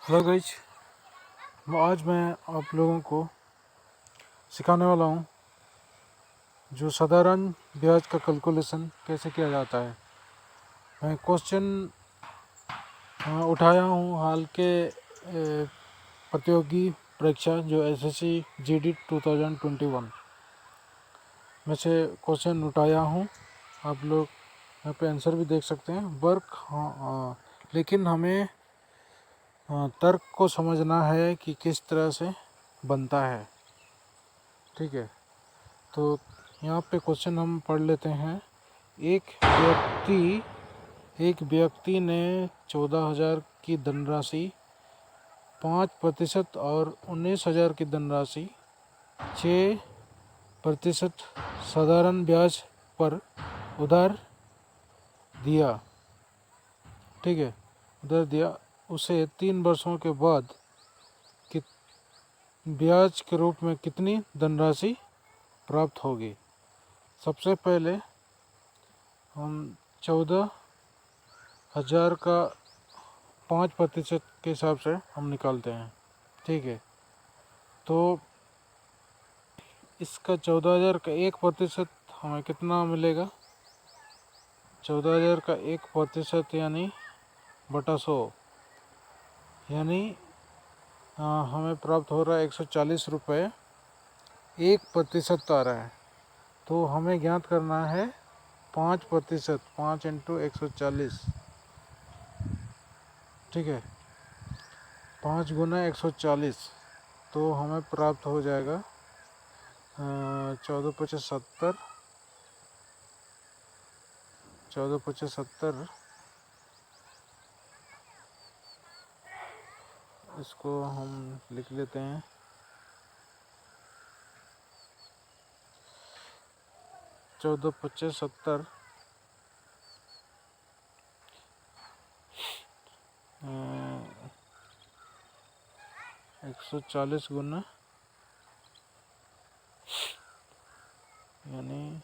Hello guys, आज मैं आप लोगों को सिखाने वाला हूँ जो साधारण ब्याज का कैलकुलेशन कैसे किया जाता है। मैं क्वेश्चन उठाया हूँ हाल के प्रतियोगी परीक्षा जो एसएससी जीडी 2021 में से क्वेश्चन उठाया हूँ। आप लोग यहाँ पे आंसर भी देख सकते हैं। वर्क लेकिन हमें तर्क को समझना है कि किस तरह से बनता है। ठीक है, तो यहाँ पे क्वेश्चन हम पढ़ लेते हैं। एक व्यक्ति ने 14,000 की धनराशि 5% और 19,000 की धनराशि 6% साधारण ब्याज पर उधार दिया। ठीक है, उधार दिया। उसे 3 वर्षों के बाद ब्याज के रूप में कितनी धनराशि प्राप्त होगी। सबसे पहले हम 14,000 का 5% के हिसाब से हम निकालते हैं। ठीक है, तो इसका 14,000 का 1% हमें कितना मिलेगा। 14,000 का 1% यानी बटा 100, यानी हमें प्राप्त हो रहा है 140 रुपये। 1% आ रहा है, तो हमें ज्ञात करना है 5%। 5 इंटू 140, ठीक है, 5 गुना 140, तो हमें प्राप्त हो जाएगा 14,570। 14,570 इसको हम लिख लेते हैं। 14,570 140 गुना, यानी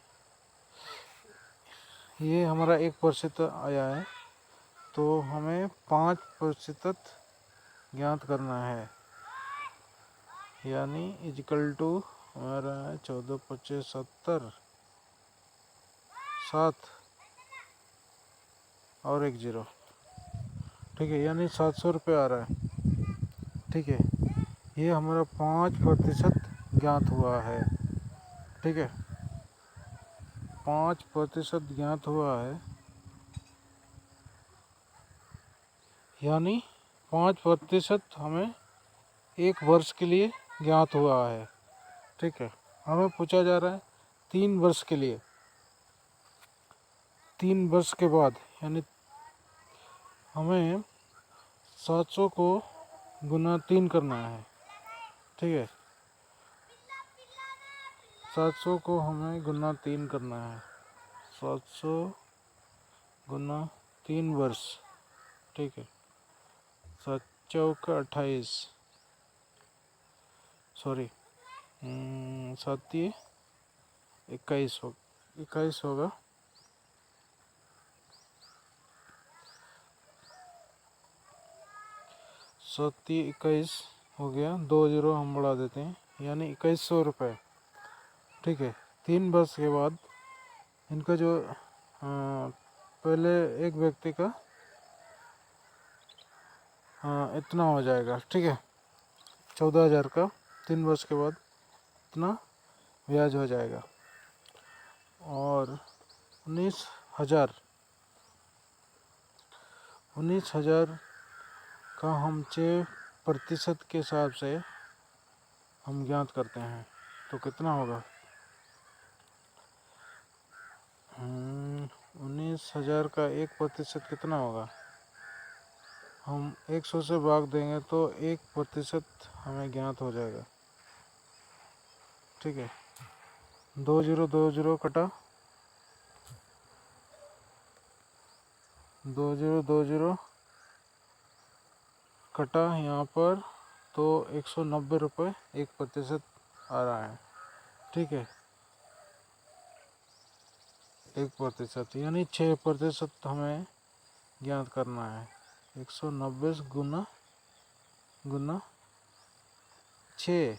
ये हमारा 1% आया है, तो हमें 5% ज्ञात करना है, यानी इजिकल टू हमारा है 14,570 7 और 1 0। ठीक है, यानी 700 रुपये आ रहा है। ठीक है, ये हमारा 5% ज्ञात हुआ है। ठीक है, 5% ज्ञात हुआ है, यानी 5% हमें 1 वर्ष के लिए ज्ञात हुआ है। ठीक है, हमें पूछा जा रहा है 3 वर्ष के लिए। 3 वर्ष के बाद यानी हमें 700 को गुना 3 करना है। ठीक है, 700 को हमें गुना 3 करना है। 700 गुना 3 वर्ष। ठीक है, 7 चौका 28, सॉरी 7 21 होगा। 7 21 हो गया, 2 0 हम बढ़ा देते हैं, यानी 2100 रुपये। ठीक है, 3 वर्ष के बाद इनका जो पहले एक व्यक्ति का इतना हो जाएगा। ठीक है, 14,000 का 3 वर्ष के बाद इतना ब्याज हो जाएगा। और 19,000 का हम 6% के हिसाब से हम ज्ञात करते हैं, तो कितना होगा। 19,000 का 1% कितना होगा। हम 100 से भाग देंगे तो 1% हमें ज्ञात हो जाएगा। ठीक है, 2 0 2 0 कटा, 2 0 2 0 कटा यहाँ पर, तो 190 रुपये 1% आ रहा है। ठीक है, 1%, यानी 6% हमें ज्ञात करना है। 190 गुना गुना 6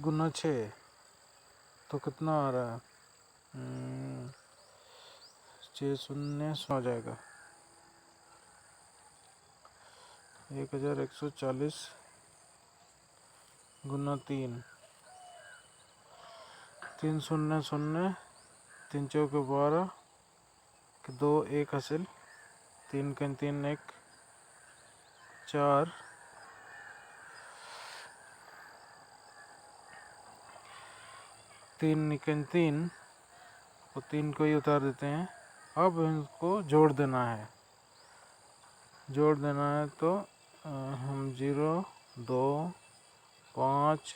गुना 6 तो कितना आ रहा है? 6 शून्य आ जाएगा 1140 गुना 3 3 शून्य शून्य 3 चौके 12 2 1 हासिल 3 के 3 1 4 3 निकन 3 और 3 को ही उतार देते हैं। अब इनको जोड़ देना है तो हम 0 2 5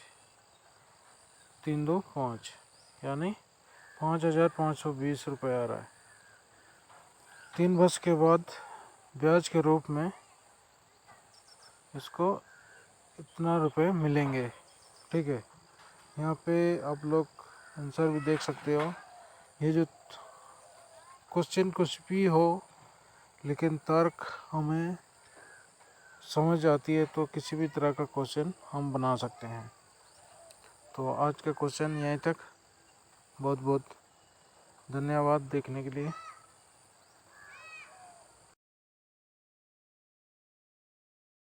3 2 5 यानी 5520 रुपये आ रहा है। 3 वर्ष के बाद ब्याज के रूप में इसको इतना रुपए मिलेंगे। ठीक है, यहाँ पे आप लोग आंसर भी देख सकते हो। ये जो क्वेश्चन कुछ भी हो लेकिन तर्क हमें समझ आती है तो किसी भी तरह का क्वेश्चन हम बना सकते हैं। तो आज का क्वेश्चन यहीं तक। बहुत बहुत धन्यवाद देखने के लिए।